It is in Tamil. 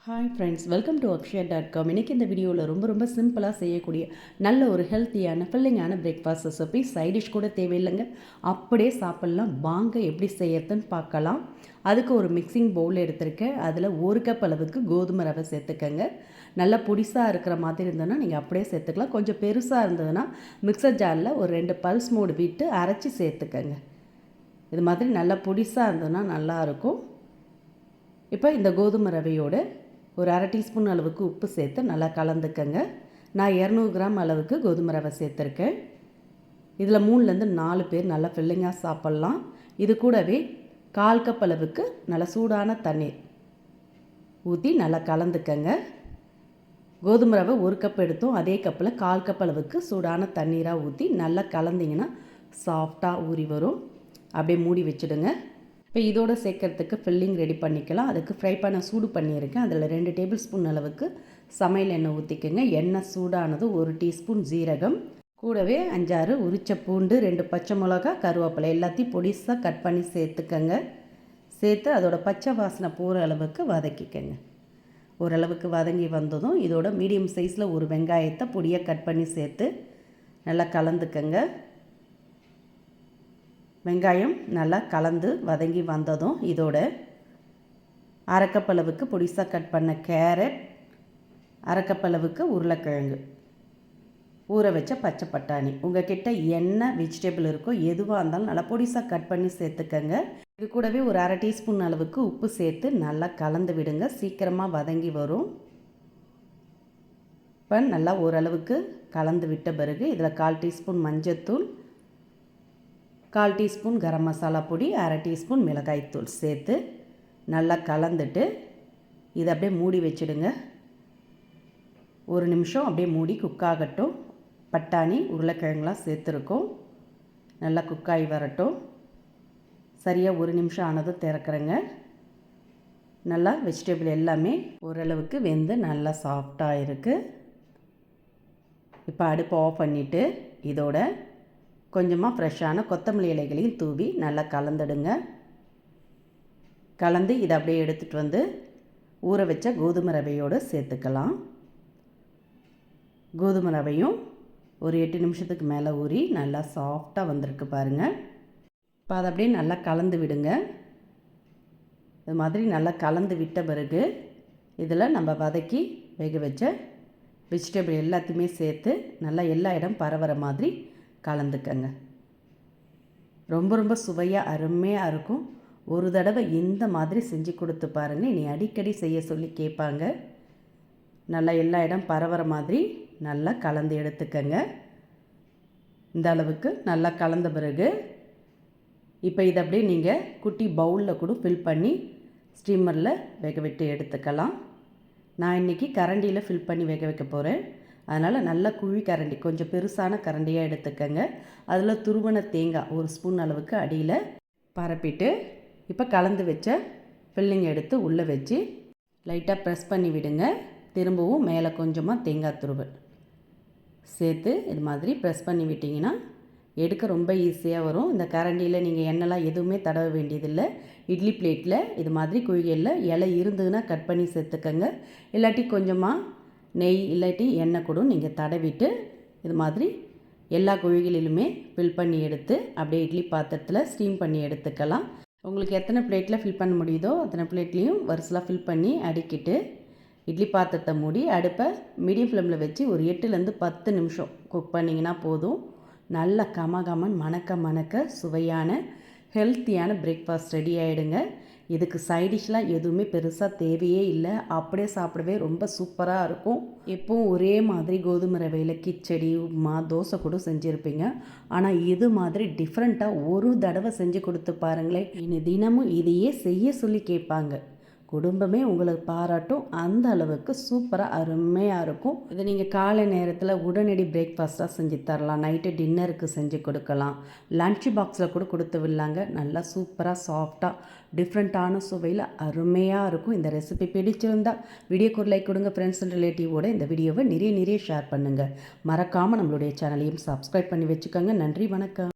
Hi friends, welcome to akshaya.com. இன்றைக்கி இந்த வீடியோவில் ரொம்ப சிம்பிளாக செய்யக்கூடிய நல்ல ஒரு ஹெல்த்தியான ஃபில்லிங்கான பிரேக்ஃபாஸ்ட் ரெசிபி. சைடிஷ் கூட தேவையில்லைங்க, அப்படியே சாப்பிட்லாம். வாங்க எப்படி செய்யறதுன்னு பார்க்கலாம். அதுக்கு ஒரு மிக்சிங் பவுல் எடுத்திருக்கேன். அதில் 1 கப் அளவுக்கு கோதுமை ரவை சேர்த்துக்கங்க. நல்லா பொடிசாக இருக்கிற மாதிரி இருந்ததுன்னா நீங்கள் அப்படியே சேர்த்துக்கலாம். கொஞ்சம் பெருசாக இருந்ததுன்னா மிக்சர் ஜாரில் ஒரு 2 பல்ஸ் மோடு விட்டு அரைச்சி சேர்த்துக்கங்க. இது மாதிரி நல்லா பொடிசாக இருந்ததுன்னா நல்லாயிருக்கும். இப்போ இந்த கோதுமை ரவையோட ஒரு 1/2 டீஸ்பூன் அளவுக்கு உப்பு சேர்த்து நல்லா கலந்துக்கங்க. நான் 200 கிராம் அளவுக்கு கோதுமை ரவை சேர்த்துருக்கேன். இதில் 3லேருந்து 4 பேர் நல்லா ஃபில்லிங்காக சாப்பிட்லாம். இது கூடவே 1/4 கப் அளவுக்கு நல்லா சூடான தண்ணீர் ஊற்றி நல்லா கலந்துக்கங்க. கோதுமை ரவை 1 கப் எடுத்தோம், அதே கப்பில் 1/4 கப் அளவுக்கு சூடான தண்ணீராக ஊற்றி நல்லா கலந்திங்கன்னா சாஃப்டாக ஊறி வரும். அப்படியே மூடி வச்சுடுங்க. இப்போ இதோடு சேர்க்கறதுக்கு ஃபில்லிங் ரெடி பண்ணிக்கலாம். அதுக்கு ஃப்ரை பண்ண சூடு பண்ணியிருக்கேன். அதில் 2 டேபிள் ஸ்பூன் அளவுக்கு சமையல் எண்ணெய் ஊற்றிக்கோங்க. எண்ணெய் சூடானது 1 டீஸ்பூன் ஜீரகம், கூடவே 5-6 உரிச்ச பூண்டு, 2 பச்சை மிளகா, கருவேப்பிலை எல்லாத்தையும் பொடிசாக கட் பண்ணி சேர்த்துக்கங்க. சேர்த்து அதோட பச்சை வாசனை போகிற அளவுக்கு வதக்கிக்கங்க. ஓரளவுக்கு வதங்கி வந்ததும் இதோட மீடியம் சைஸில் ஒரு வெங்காயத்தை பொடியாக கட் பண்ணி சேர்த்து நல்லா கலந்துக்கங்க. வெங்காயம் நல்லா கலந்து வதங்கி வந்ததும் இதோட 1/2 கப் அளவுக்கு பொடிசாக கட் பண்ண கேரட், 1/2 கப் அளவுக்கு உருளைக்கிழங்கு, ஊற வச்ச பச்சை பட்டாணி, உங்கள் கிட்ட என்ன வெஜிடபிள் இருக்கோ எதுவாக இருந்தாலும் நல்லா பொடிசாக கட் பண்ணி சேர்த்துக்கங்க. இது கூடவே ஒரு 1/2 டீஸ்பூன் அளவுக்கு உப்பு சேர்த்து நல்லா கலந்து விடுங்க. சீக்கிரமாக வதங்கி வரும். இப்போ நல்லா ஓரளவுக்கு கலந்து விட்ட பிறகு இதில் 1/4 டீஸ்பூன் மஞ்சத்தூள், 1/4 டீஸ்பூன் கரம் மசாலா பொடி, 1/2 டீஸ்பூன் மிளகாய்த்தூள் சேர்த்து நல்லா கலந்துட்டு இதை அப்படியே மூடி வச்சுடுங்க. 1 நிமிஷம் அப்படியே மூடி குக்காகட்டும். பட்டாணி உருளைக்கிழங்குலாம் சேர்த்துருக்கோம். நல்லா குக்காகி வரட்டும். சரியாக 1 நிமிஷம் ஆனதும் திறக்கிறேங்க. நல்லா வெஜிடபிள் எல்லாமே ஓரளவுக்கு வெந்து நல்லா சாஃப்டாக இருக்குது. இப்போ அடுப்பை ஆஃப் பண்ணிவிட்டு இதோட கொஞ்சமாக ஃப்ரெஷ்ஷான கொத்தமல்லி இலைகளையும் தூவி நல்லா கலந்துடுங்க. கலந்து இதை அப்படியே எடுத்துகிட்டு வந்து ஊற வச்ச கோதுமை ரவையோடு சேர்த்துக்கலாம். கோதுமை ரவையும் ஒரு 8 நிமிஷத்துக்கு மேலே ஊறி நல்லா சாஃப்டாக வந்திருக்கு பாருங்கள். இப்போ அதை அப்படியே நல்லா கலந்து விடுங்க. இது மாதிரி நல்லா கலந்து விட்ட பிறகு இதில் நம்ம வதக்கி வேக வச்ச வெஜிடபிள் எல்லாத்தையுமே சேர்த்து நல்லா எல்லா இடம் பரவுற மாதிரி கலந்துக்கங்க. ரொம்ப சுவையாக அருமையாக இருக்கும். ஒரு தடவை இந்த மாதிரி செஞ்சு கொடுத்து பாருங்கள். இனி அடிக்கடி செய்ய சொல்லி கேட்பாங்க. நல்லா எல்லா இடம் பரவுற மாதிரி நல்லா கலந்து எடுத்துக்கங்க. இந்த அளவுக்கு நல்லா கலந்த பிறகு இப்போ இதை அப்படியே நீங்கள் குட்டி பவுலில் கூட ஃபில் பண்ணி ஸ்டீமரில் வேக விட்டு எடுத்துக்கலாம். நான் இன்றைக்கி கரண்டியில் ஃபில் பண்ணி வேக வைக்க போகிறேன். அதனால் நல்ல குழி கரண்டி, கொஞ்சம் பெருசான கரண்டியாக எடுத்துக்கங்க. அதில் துருவன தேங்காய் 1 ஸ்பூன் அளவுக்கு அடியில் பரப்பிட்டு இப்போ கலந்து வச்ச ஃபில்லிங் எடுத்து உள்ளே வச்சு லைட்டாக ப்ரெஸ் பண்ணி விடுங்க. திரும்பவும் மேலே கொஞ்சமாக தேங்காய் துருவல் சேர்த்து இது மாதிரி ப்ரெஸ் பண்ணி விட்டிங்கன்னா எடுக்க ரொம்ப ஈஸியாக வரும். இந்த கரண்டியில் நீங்கள் எண்ணெய்லாம் எதுவுமே தடவ வேண்டியதில்லை. இட்லி பிளேட்டில் இது மாதிரி குழிகளில் இலை இருந்ததுன்னா கட் பண்ணி சேர்த்துக்கங்க. இல்லாட்டி கொஞ்சமாக நெய் இல்லாட்டி எண்ணெய் கூட நீங்கள் தடவிட்டு இது மாதிரி எல்லா குழிகளிலுமே ஃபில் பண்ணி எடுத்து அப்படியே இட்லி பாத்திரத்தில் ஸ்டீம் பண்ணி எடுத்துக்கலாம். உங்களுக்கு எத்தனை பிளேட்டில் ஃபில் பண்ண முடியுதோ அத்தனை பிளேட்லேயும் வரிசலாக ஃபில் பண்ணி அடுக்கிட்டு இட்லி பாத்திரத்தை மூடி அடுப்பை மீடியம் ஃப்ளேமில் வச்சு ஒரு 8லேருந்து 10 நிமிஷம் குக் பண்ணிங்கன்னா போதும். நல்ல கமகமன் மணக்க சுவையான ஹெல்த்தியான பிரேக்ஃபாஸ்ட் ரெடி ஆகிடுங்க. இதுக்கு சைடிஷ்லாம் எதுவுமே பெருசாக தேவையே இல்லை. அப்படியே சாப்பிடவே ரொம்ப சூப்பராக இருக்கும். எப்போவும் ஒரே மாதிரி கோதுமை ரவையில் கிச்சடி, உப்புமா, தோசை கூட செஞ்சுருப்பீங்க. ஆனால் இது மாதிரி டிஃப்ரெண்ட்டாக ஒரு தடவை செஞ்சு கொடுத்து பாருங்களேன். இனி தினமும் இதையே செய்ய சொல்லி கேட்பாங்க. குடும்பமே உங்களுக்கு பாராட்டும். அந்த அளவுக்கு சூப்பராக அருமையாக இருக்கும். இதை நீங்கள் காலை நேரத்தில் உடனடி பிரேக்ஃபாஸ்ட்டாக செஞ்சு தரலாம். நைட்டு டின்னருக்கு செஞ்சு கொடுக்கலாம். லன்ச் பாக்ஸில் கூட கொடுத்து விடலாங்க. நல்லா சூப்பராக சாஃப்டாக டிஃப்ரெண்ட்டான சுவையில் அருமையாக இருக்கும். இந்த ரெசிபி பிடிச்சிருந்தா வீடியோக்கு ஒரு லைக் கொடுங்க. ஃப்ரெண்ட்ஸ் அண்ட் ரிலேட்டிவோட இந்த வீடியோவை நிறைய ஷேர் பண்ணுங்கள். மறக்காமல் நம்மளுடைய சேனலையும் சப்ஸ்கிரைப் பண்ணி வச்சுக்கோங்க. நன்றி, வணக்கம்.